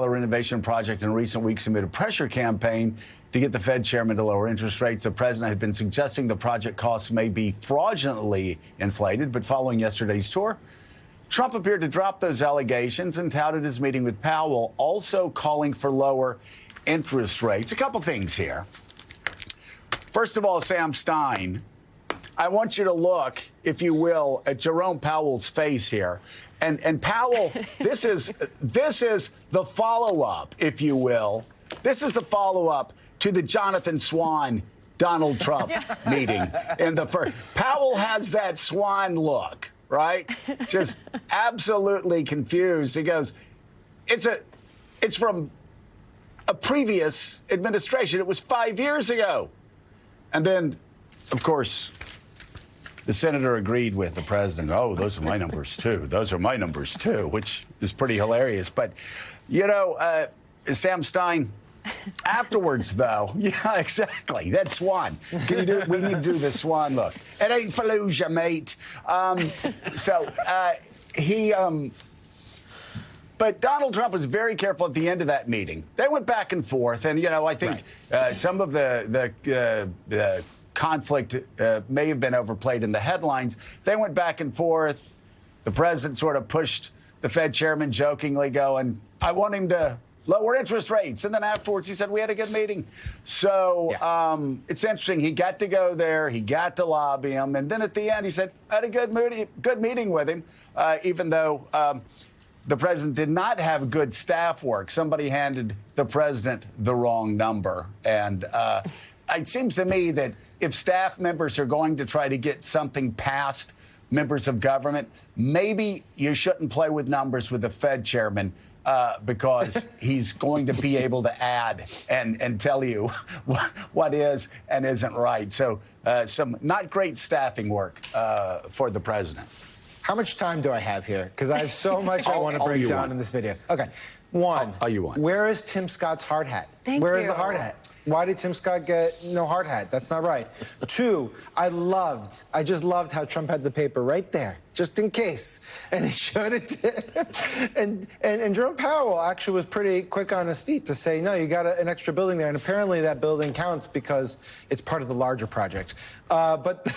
renovation project in recent weeks amid a pressure campaign to get the Fed chairman to lower interest rates. The president had been suggesting the project costs may be fraudulently inflated, but following yesterday's tour, Trump appeared to drop those allegations and touted his meeting with Powell, also calling for lower interest rates. A couple things here. First of all, Sam Stein, I want you to look, if you will, at Jerome Powell's face here. And Powell, this is the follow-up, if you will. This is the follow-up to the Jonathan Swan Donald Trump meeting in the first. Powell has that swan look, right? Just absolutely confused. He goes, it's from a previous administration. It was 5 years ago. And then, of course, the senator agreed with the president. Oh, those are my numbers, too. Those are my numbers, too, which is pretty hilarious. But, you know, Sam Stein, afterwards, though, yeah, exactly. That swan. Can you do it? We need to do the swan look. It ain't Fallujah, mate. But Donald Trump was very careful at the end of that meeting. They went back and forth. And, you know, I think some of the conflict may have been overplayed in the headlines. They went back and forth. The president sort of pushed the Fed chairman jokingly going, I want him to lower interest rates. And then afterwards, he said, we had a good meeting. So it's interesting. He got to go there. He got to lobby him. And then at the end, he said, I had a good meeting with him, even though the president did not have good staff work. Somebody handed the president the wrong number. And it seems to me that if staff members are going to try to get something past members of government, maybe you shouldn't play with numbers with the Fed chairman because he's going to be able to add and tell you what is and isn't right. So some not great staffing work for the president. How much time do I have here? Because I have so much I want to break down in this video. Okay. One, where is Tim Scott's hard hat? Where is the hard hat? Why did Tim Scott get no hard hat? That's not right. Two, I just loved how Trump had the paper right there, just in case. And he showed it. And Jerome Powell actually was pretty quick on his feet to say, no, you got an extra building there. And apparently that building counts because it's part of the larger project. But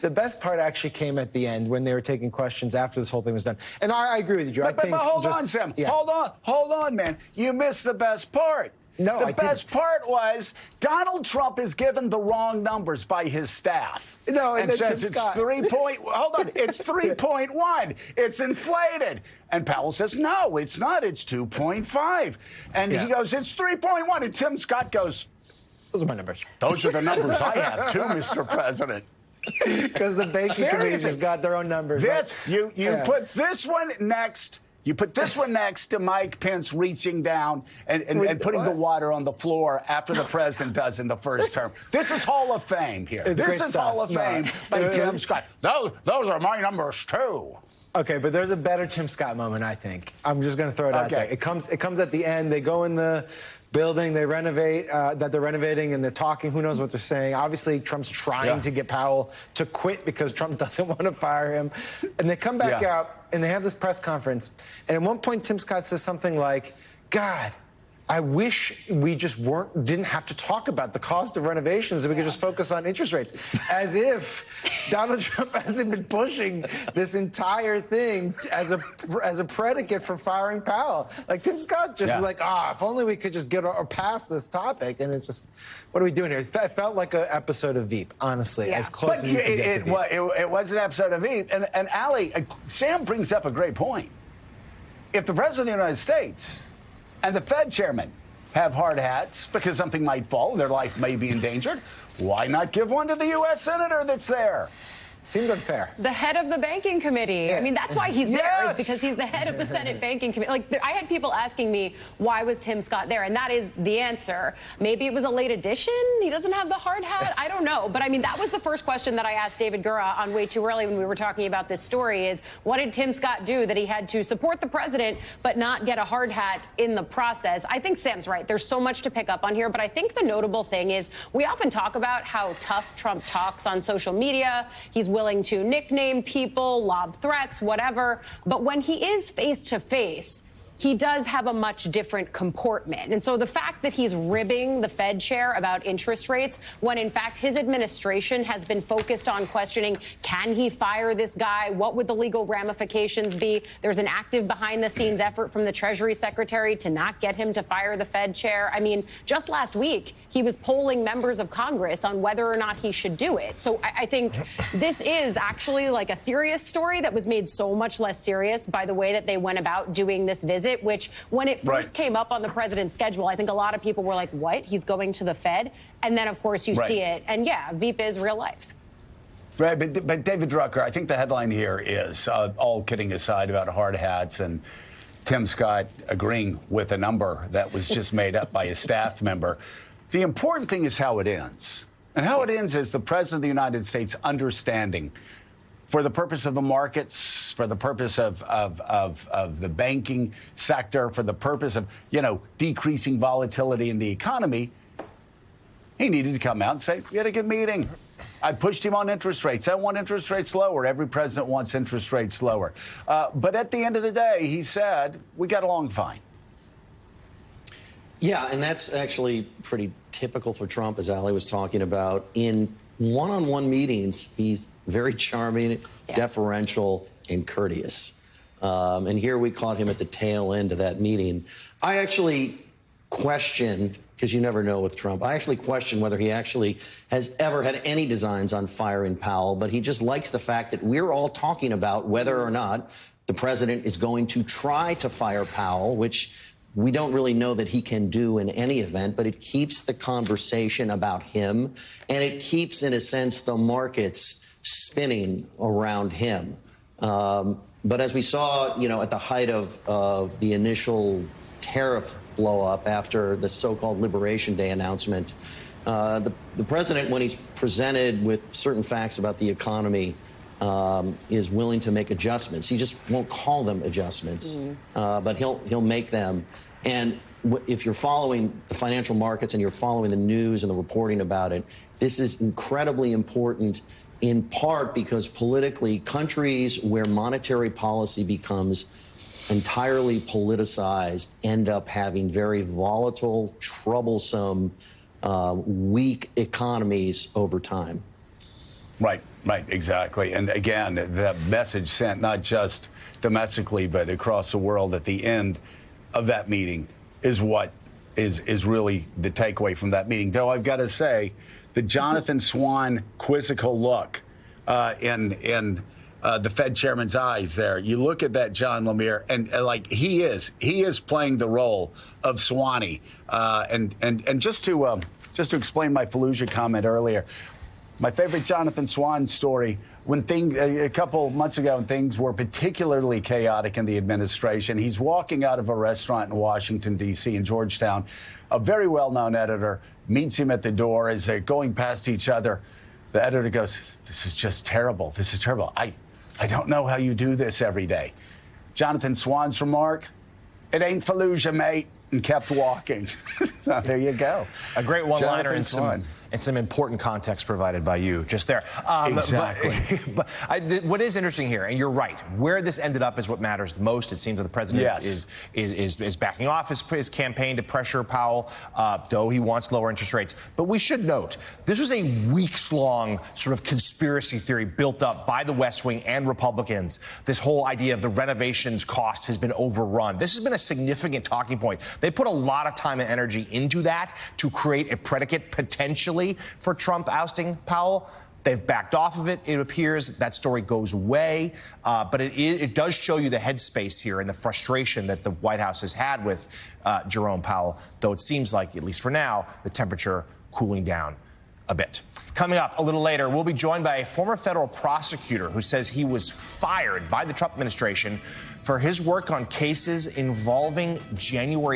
the best part actually came at the end when they were taking questions after this whole thing was done. And I agree with you, Joe. But hold on, Sam. Yeah. Hold on, man. You missed the best part. No, the best part was Donald Trump is given the wrong numbers by his staff. No, and says it's 3.1. It's inflated. And Powell says, no, it's not. It's 2.5. And he goes, it's 3.1. And Tim Scott goes, those are my numbers. Those are the numbers I have, too, Mr. President. Because the banking committee just got their own numbers. You put this one next. You put this one next to Mike Pence reaching down and putting the water on the floor after the president does in the first term. This is Hall of Fame here. This is Hall of Fame by Tim Scott. Those are my numbers, too. Okay, but there's a better Tim Scott moment, I think. I'm just going to throw it out there. It comes at the end. They go in the building, they renovate, that they're renovating, and they're talking. Who knows what they're saying? Obviously, Trump's trying to get Powell to quit because Trump doesn't want to fire him. And they come back out, and they have this press conference. And at one point, Tim Scott says something like, God, I wish we just didn't have to talk about the cost of renovations and we could just focus on interest rates. As if Donald Trump hasn't been pushing this entire thing as a predicate for firing Powell. Like, Tim Scott just is like, if only we could just get past this topic. And it's just, what are we doing here? It felt like an episode of Veep, honestly, as close as you could get to Veep. It was an episode of Veep. And Ali, Sam brings up a great point. If the president of the United States and the Fed chairman have hard hats because something might fall, their life may be endangered, why not give one to the U.S. senator that's there? Seemed unfair. The head of the banking committee. I mean, that's why he's there, is because he's the head of the Senate banking committee. Like, I had people asking me, why was Tim Scott there? And that is the answer. Maybe it was a late addition. He doesn't have the hard hat. I don't know. But I mean, that was the first question that I asked David Gura on Way Too Early when we were talking about this story is, what did Tim Scott do that he had to support the president but not get a hard hat in the process? I think Sam's right. There's so much to pick up on here. But I think the notable thing is we often talk about how tough Trump talks on social media. He's willing to nickname people, lob threats, whatever. But when he is face to face, he does have a much different comportment. And so the fact that he's ribbing the Fed chair about interest rates, when in fact his administration has been focused on questioning, can he fire this guy? What would the legal ramifications be? There's an active behind-the-scenes effort from the Treasury Secretary to not get him to fire the Fed chair. I mean, just last week, he was polling members of Congress on whether or not he should do it. So I think this is actually like a serious story that was made so much less serious by the way that they went about doing this visit, which when it first came up on the president's schedule, I think a lot of people were like, what? He's going to the Fed? And then, of course, you see it. And yeah, Veep is real life. Right, but David Drucker, I think the headline here is, all kidding aside about hard hats and Tim Scott agreeing with a number that was just made up by a staff member. The important thing is how it ends. And how it ends is the President of the United States understanding, for the purpose of the markets, for the purpose of the banking sector, for the purpose of, decreasing volatility in the economy, he needed to come out and say, we had a good meeting. I pushed him on interest rates. I want interest rates lower. Every president wants interest rates lower. But at the end of the day, he said, we got along fine. Yeah, and that's actually pretty typical for Trump, as Ali was talking about. In one-on-one meetings, he's very charming, deferential, and courteous. And here we caught him at the tail end of that meeting. I actually questioned, because you never know with Trump, I actually questioned whether he actually has ever had any designs on firing Powell, but he just likes the fact that we're all talking about whether or not the president is going to try to fire Powell, which we don't really know that he can do in any event, but it keeps the conversation about him, and it keeps, in a sense, the markets spinning around him. But as we saw, at the height of the initial tariff blow-up after the so-called Liberation Day announcement, the president, when he's presented with certain facts about the economy, is willing to make adjustments. He just won't call them adjustments, but he'll make them. And if you're following the financial markets and you're following the news and the reporting about it, this is incredibly important, in part because politically, countries where monetary policy becomes entirely politicized end up having very volatile, troublesome, weak economies over time. Right, exactly. And again, the message sent not just domestically, but across the world at the end of that meeting is what is really the takeaway from that meeting. Though I've got to say, the Jonathan Swan quizzical look in the Fed chairman's eyes there. You look at that, John Lemire, and like he is playing the role of Swanee. And just to explain my Fallujah comment earlier, my favorite Jonathan Swan story, when a couple months ago when things were particularly chaotic in the administration, he's walking out of a restaurant in Washington, D.C. in Georgetown. A very well-known editor meets him at the door as they're going past each other. The editor goes, this is just terrible. This is terrible. I don't know how you do this every day. Jonathan Swan's remark, it ain't Fallujah, mate, and kept walking. So there you go. A great one-liner and some important context provided by you just there. Exactly. But what is interesting here, and you're right, where this ended up is what matters most. It seems that the president is backing off his campaign to pressure Powell, though he wants lower interest rates. But we should note, this was a weeks-long sort of conspiracy theory built up by the West Wing and Republicans. This whole idea of the renovations cost has been overrun. This has been a significant talking point. They put a lot of time and energy into that to create a predicate potentially for Trump ousting Powell. They've backed off of it, it appears. That story goes away. But it does show you the headspace here and the frustration that the White House has had with Jerome Powell, though it seems like, at least for now, the temperature cooling down a bit. Coming up a little later, we'll be joined by a former federal prosecutor who says he was fired by the Trump administration for his work on cases involving January